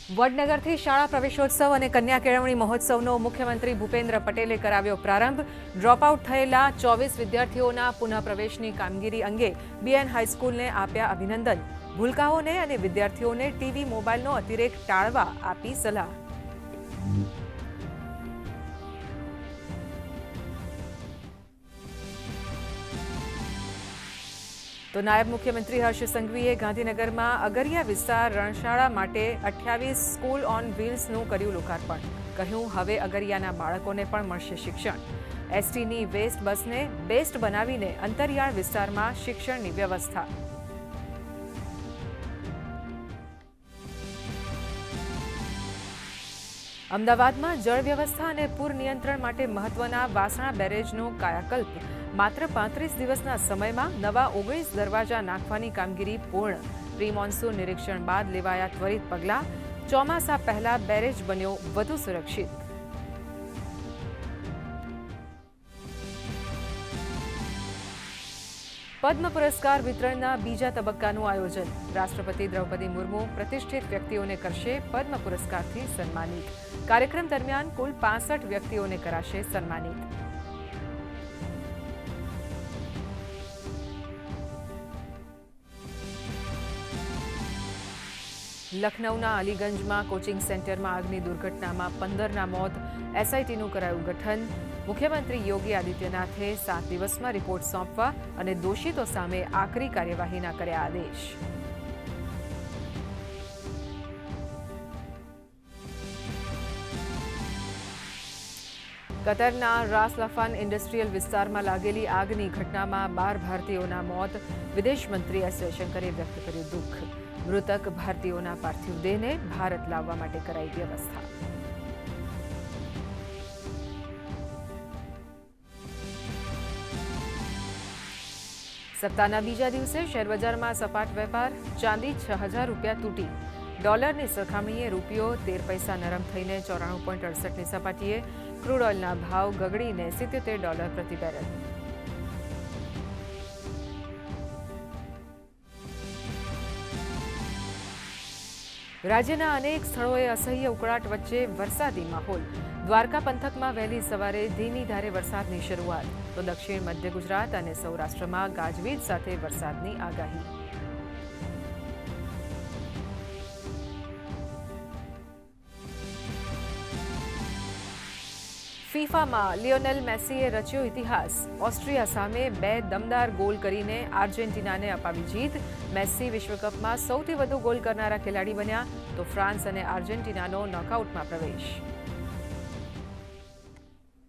વડનગરથી શાળા પ્રવેશોત્સવ અને કન્યા કેળવણી મહોત્સવનો મુખ્યમંત્રી ભૂપેન્દ્ર પટેલે કરાવ્યો પ્રારંભ। ડ્રોપઆઉટ થયેલા 24 વિદ્યાર્થીઓના પુનઃપ્રવેશની કામગીરી અંગે બીએન હાઈસ્કૂલને આપ્યા અભિનંદન। ભૂલકાઓને અને વિદ્યાર્થીઓને ટીવી મોબાઈલનો અતિરેક ટાળવા આપી સલાહ। તો નાયબ મુખ્યમંત્રી હર્ષ સંઘવીએ ગાંધીનગરમાં અગરિયા વિસ્તાર રણશાળા માટે 28 સ્કૂલ ઓન વ્હીલ્સનું કર્યું લોકાર્પણ। કહ્યું, હવે અગરિયાના બાળકોને પણ મળશે શિક્ષણ। એસટીની વેસ્ટ બસને બેસ્ટ બનાવીને અંતરિયાળ વિસ્તારમાં શિક્ષણની વ્યવસ્થા। અમદાવાદમાં જળ વ્યવસ્થા અને પૂર નિયંત્રણ માટે મહત્વના વાસણા બેરેજનો કાયાકલ્પ। માત્ર 35 દિવસના સમયમાં નવા 19 દરવાજા નાખવાની કામગીરી પૂર્ણ। પ્રી મોન્સૂન નિરીક્ષણ બાદ લેવાયા ત્વરિત પગલાં। ચોમાસા પહેલા બેરેજ બન્યો વધુ સુરક્ષિત। પદ્મ પુરસ્કાર વિતરણના બીજા તબક્કાનું આયોજન। રાષ્ટ્રપતિ દ્રૌપદી મુર્મુ પ્રતિષ્ઠિત વ્યક્તિઓને કરશે પદ્મ પુરસ્કારથી સન્માનિત। કાર્યક્રમ દરમિયાન કુલ 65 વ્યક્તિઓને કરાશે સન્માનિત। લખનૌના અલીગંજમાં કોચિંગ સેન્ટરમાં આગની દુર્ઘટનામાં 15ના મોત। એસઆઈટીનું કરાયું ગઠન। મુખ્યમંત્રી યોગી આદિત્યનાથે 7 દિવસમાં રિપોર્ટ સોંપવા અને દોષિતો સામે આકરી કાર્યવાહીના કર્યા આદેશ। કતરના રાસ લફાન ઇન્ડસ્ટ્રીયલ વિસ્તારમાં લાગેલી આગની ઘટનામાં 12 ભારતીયોના મોત। વિદેશ મંત્રી એસ જયશંકરે વ્યક્ત કર્યું દુઃખ। મૃતક ભારતીયોના પાર્થિવ દેહને ભારત લાવવા માટે કરાઈ વ્યવસ્થા। સપ્તાહના બીજા દિવસે શેરબજારમાં સપાટ વેપાર। ચાંદી 6000 રૂપિયા તૂટી। ડોલરની સરખામણીએ રૂપિયો 13 પૈસા નરમ થઈને 94.68ની સપાટીએ। ક્રૂડ ઓઇલના ભાવ ગગડીને $77 પ્રતિ બેરલ। રાજ્યના અનેક સ્થળોએ અસહ્ય ઉકળાટ વચ્ચે વરસાદી માહોલ। દ્વારકા પંથકમાં વહેલી સવારે ધીમી ધારે વરસાદની શરૂઆત, તો દક્ષિણ મધ્ય ગુજરાત અને સૌરાષ્ટ્રમાં ગાજવીજ સાથે વરસાદની આગાહી। ફીફામાં લિયોનેલ મેસીએ રચ્યો ઇતિહાસ। ઓસ્ટ્રિયા સામે 2 દમદાર ગોલ કરીને આર્જેન્ટિનાને અપાવી જીત। મેસી વિશ્વકપમાં સૌથી વધુ ગોલ કરનારા ખેલાડી બન્યા, તો ફ્રાન્સ અને આર્જેન્ટિનાનો નોકઆઉટમાં પ્રવેશ।